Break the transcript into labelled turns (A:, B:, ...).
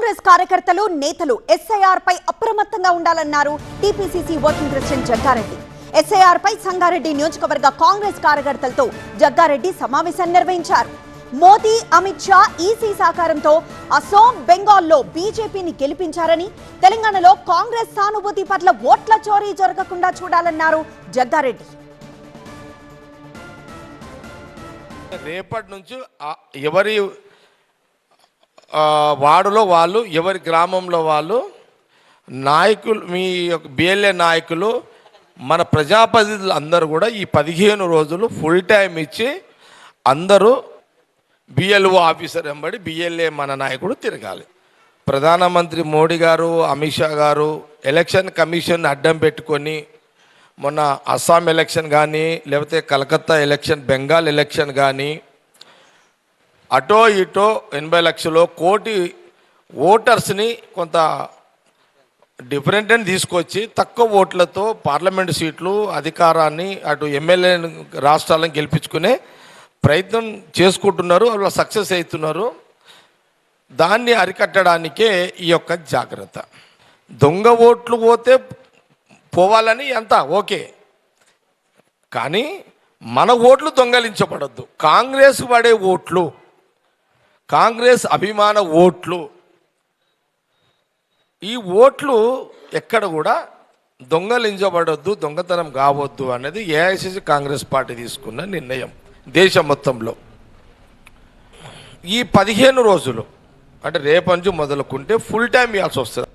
A: కాంగ్రెస్ కార్యకర్తలు నేతలు ఎస్ఐఆర్ పై అప్రమత్తంగా ఉండాలన్నారు టీపీసీసీ వర్కింగ్ ప్రెసిడెంట్ జగ్గారెడ్డి. ఎస్ఐఆర్ పై సంగారెడ్డి నియోజకవర్గ కాంగ్రెస్ కార్యకర్తలతో జగ్గారెడ్డి సమావేశం నిర్వహించారు. మోదీ, అమిత్ షా, ఈసీ సహకారంతో అసోం, బెంగాల్లో బీజేపీని గెలిపించారని, తెలంగాణలో కాంగ్రెస్ సానుభూతి పట్ల ఓట్ల చోరీ జరగకుండా చూడాలన్నారు జగ్గారెడ్డి.
B: రేపటి నుంచి ఎవరి వార్డులో వాళ్ళు, ఎవరి గ్రామంలో వాళ్ళు నాయకులు, మీ బిఎల్ఏ నాయకులు, మన ప్రజాప్రతినిధులు అందరూ కూడా ఈ 15 రోజులు ఫుల్ టైం ఇచ్చి అందరూ బిఎల్ఓ ఆఫీసర్ వెంబడి బిఎల్ఏ మన నాయకుడు తిరగాలి. ప్రధానమంత్రి మోడీ గారు, అమిత్ షా గారు ఎలక్షన్ కమిషన్ అడ్డం పెట్టుకొని మొన్న అస్సాం ఎలక్షన్ కానీ, లేకపోతే కలకత్తా ఎలక్షన్, బెంగాల్ ఎలక్షన్ కానీ అటో ఇటో 80 లక్షలు, కోటి ఓటర్స్ని కొంత డిఫరెంట్ అని తీసుకొచ్చి తక్కువ ఓట్లతో పార్లమెంటు సీట్లు, అధికారాన్ని, అటు ఎమ్మెల్యే రాష్ట్రాలను గెలిపించుకునే ప్రయత్నం చేసుకుంటున్నారు. వాళ్ళు సక్సెస్ అవుతున్నారు. దాన్ని అరికట్టడానికే ఈ యొక్క జాగ్రత్త. దొంగ ఓట్లు పోతే పోవాలని అంతా ఓకే, కానీ మన ఓట్లు దొంగలించబడద్దు. కాంగ్రెస్ పడే ఓట్లు, కాంగ్రెస్ అభిమాన ఓట్లు, ఈ ఓట్లు ఎక్కడ కూడా దొంగలించబడొద్దు, దొంగతనం కావద్దు అనేది ఏఐసిసి కాంగ్రెస్ పార్టీ తీసుకున్న నిర్ణయం దేశం మొత్తంలో. ఈ 15 రోజులు అంటే రేపటి నుంచి మొదలుకుంటే ఫుల్ టైం ఇవ్వాల్సి వస్తుంది.